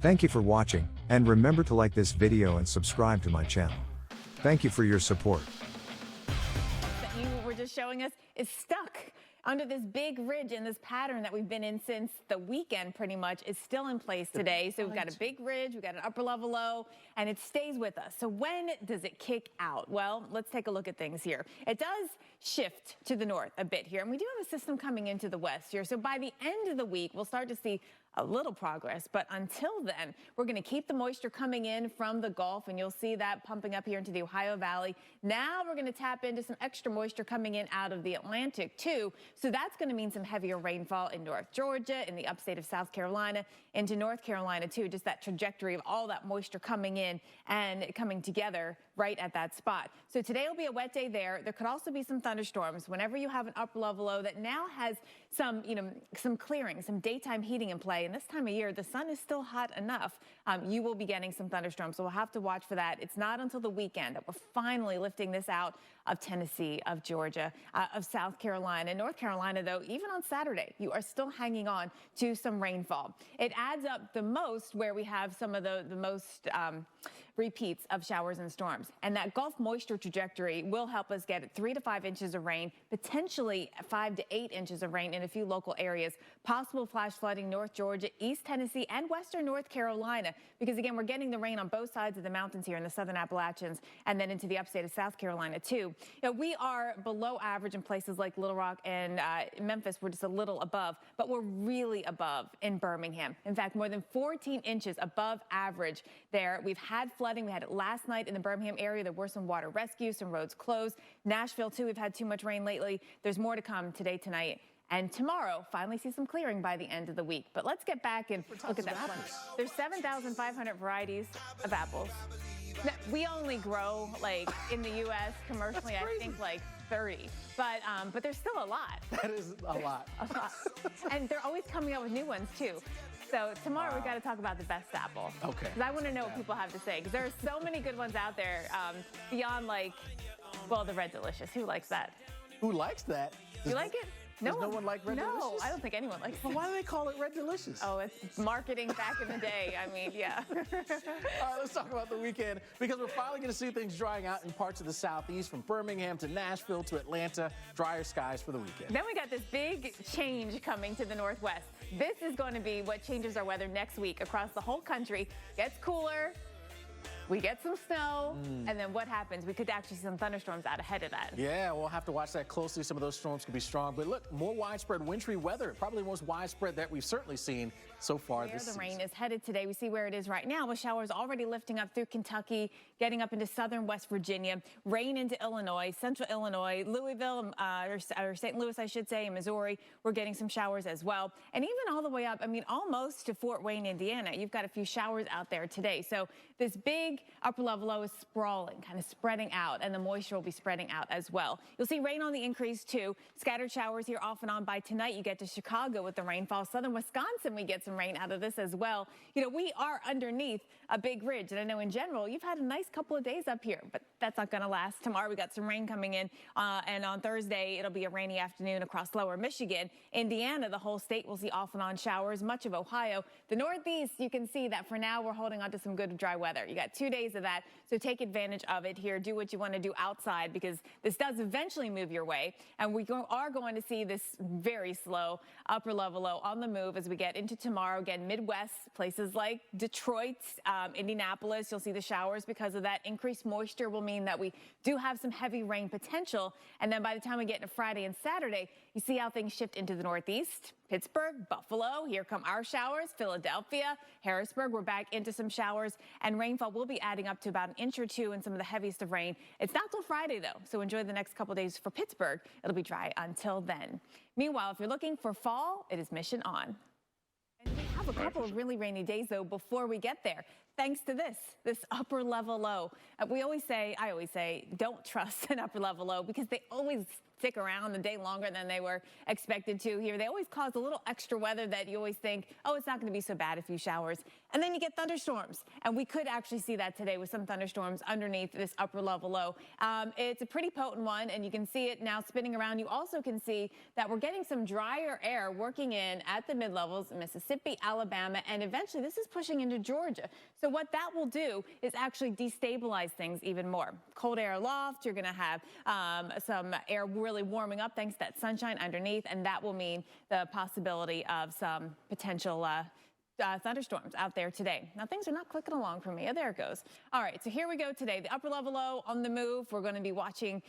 Thank you for watching, and remember to like this video and subscribe to my channel. Thank you for your support. That you were just showing us is stuck under this big ridge, and this pattern that we've been in since the weekend pretty much is still in place today. So we've got a big ridge, we've got an upper level low, and it stays with us. So when does it kick out? Well, let's take a look at things here. It does shift to the north a bit here, and we do have a system coming into the west here. So by the end of the week, we'll start to see a little progress, but until then, we're going to keep the moisture coming in from the Gulf, and you'll see that pumping up here into the Ohio Valley. Now we're going to tap into some extra moisture coming in out of the Atlantic too, so that's going to mean some heavier rainfall in North Georgia, in the upstate of South Carolina, into North Carolina too. Just that trajectory of all that moisture coming in and coming together right at that spot. So today will be a wet day there. There could also be some thunderstorms whenever you have an upper level low that now has some, some clearing, some daytime heating in play. And this time of year, the sun is still hot enough. You will be getting some thunderstorms, so we'll have to watch for that. It's not until the weekend that we're finally lifting this out of Tennessee, of Georgia, of South Carolina. In North Carolina, though, even on Saturday, you are still hanging on to some rainfall. It adds up the most where we have some of the most repeats of showers and storms. And that Gulf moisture trajectory will help us get 3 to 5 inches of rain, potentially 5 to 8 inches of rain in a few local areas. Possible flash flooding North Georgia, East Tennessee, and Western North Carolina, because again, we're getting the rain on both sides of the mountains here in the southern Appalachians and then into the upstate of South Carolina too. We are below average in places like Little Rock and Memphis. We're just a little above, but we're really above in Birmingham. In fact, more than 14 inches above average there. We've had flooding. We had it last night in the Birmingham area. There were some water rescues, some roads closed. Nashville too, we've had too much rain lately. There's more to come today, tonight. And tomorrow, finally see some clearing by the end of the week. But let's get back and look at that flooding. There's 7,500 varieties of apples. Now, we only grow, like, in the U.S. commercially, I think, like 30. But there's still a lot. That is a lot. A lot. And they're always coming up with new ones, too. So tomorrow we've got to talk about the best apple. Okay. Because I want to know what people have to say. Because there are so many good ones out there beyond, like, well, the Red Delicious. Who likes that? Who likes that? You like it? Does no one like Red Delicious? No, I don't think anyone likes it. Well, why do they call it Red Delicious? Oh, it's marketing back in the day. I mean, yeah. All right, let's talk about the weekend, because we're finally going to see things drying out in parts of the southeast, from Birmingham to Nashville to Atlanta. Drier skies for the weekend. Then we got this big change coming to the northwest. This is going to be what changes our weather next week across the whole country. Gets cooler. We get some snow, and then what happens? We could actually see some thunderstorms out ahead of that. Yeah, we'll have to watch that closely. Some of those storms could be strong. But look, more widespread wintry weather, probably the most widespread that we've certainly seen so far this season. Where the rain is headed today, we see where it is right now, with showers already lifting up through Kentucky, getting up into southern West Virginia, rain into Illinois, central Illinois, Louisville, or St. Louis, I should say, in Missouri. We're getting some showers as well. And even all the way up, I mean, almost to Fort Wayne, Indiana, you've got a few showers out there today. So this big upper level low is sprawling, kind of spreading out, and the moisture will be spreading out as well. You'll see rain on the increase too. Scattered showers here off and on. By tonight, you get to Chicago with the rainfall. Southern Wisconsin, we get some rain out of this as well. We are underneath a big ridge, and I know in general you've had a nice couple of days up here, but that's not going to last. Tomorrow we got some rain coming in, and on Thursday it'll be a rainy afternoon across lower Michigan. Indiana, the whole state will see off and on showers. Much of Ohio, the Northeast, you can see that for now we're holding on to some good dry weather. You got 2 days of that, so take advantage of it here. Do what you want to do outside, because this does eventually move your way, and we are going to see this very slow upper level low on the move as we get into tomorrow. Again, Midwest, places like Detroit, Indianapolis, you'll see the showers because of that. Increased moisture will mean that we do have some heavy rain potential, and then by the time we get into Friday and Saturday, you see how things shift into the Northeast. Pittsburgh, Buffalo, here come our showers. Philadelphia, Harrisburg, we're back into some showers, and rainfall will be adding up to about an inch or two in some of the heaviest of rain. It's not till Friday, though, so enjoy the next couple days for Pittsburgh. It'll be dry until then. Meanwhile, if you're looking for fall, it is mission on. And we have a couple of really rainy days, though, before we get there. thanks to this upper level low. I always say, don't trust an upper level low because they always stick around a day longer than they were expected to here. They always cause a little extra weather that you always think, oh, it's not going to be so bad, a few showers. And then you get thunderstorms. And we could actually see that today with some thunderstorms underneath this upper level low. It's a pretty potent one, and you can see it now spinning around. You also can see that we're getting some drier air working in at the mid-levels, Mississippi, Alabama, and eventually this is pushing into Georgia. So what that will do is actually destabilize things even more. Cold air aloft, you're going to have some air really warming up thanks to that sunshine underneath, and that will mean the possibility of some potential thunderstorms out there today. Now, things are not clicking along for me. Oh, there it goes. All right, so here we go today. The upper level low on the move. We're going to be watching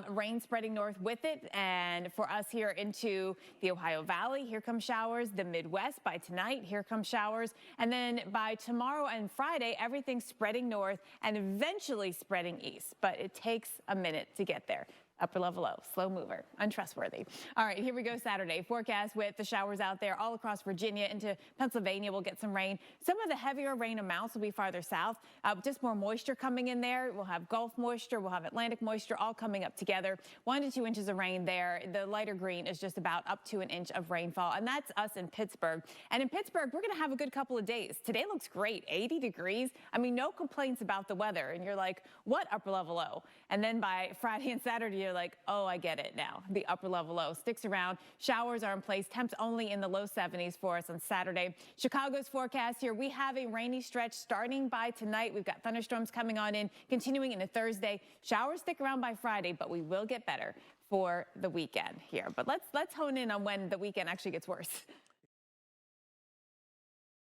rain spreading north with it. And for us here into the Ohio Valley, here come showers. The Midwest by tonight, here come showers. And then by tomorrow and Friday, everything's spreading north and eventually spreading east. But it takes a minute to get there. Upper level low, slow mover, untrustworthy. All right, here we go Saturday. Forecast with the showers out there all across Virginia into Pennsylvania. We'll get some rain. Some of the heavier rain amounts will be farther south. Just more moisture coming in there. We'll have Gulf moisture. We'll have Atlantic moisture all coming up together. 1 to 2 inches of rain there. The lighter green is just about up to an inch of rainfall. And that's us in Pittsburgh. And in Pittsburgh, we're going to have a good couple of days. Today looks great, 80 degrees. I mean, no complaints about the weather. And you're like, what upper level low? And then by Friday and Saturday, you're like, oh, I get it now. The upper level low sticks around. Showers are in place. Temps only in the low 70s for us on Saturday. Chicago's forecast here. We have a rainy stretch starting by tonight. We've got thunderstorms coming on in, continuing into Thursday. Showers stick around by Friday, but we will get better for the weekend here. But let's hone in on when the weekend actually gets worse.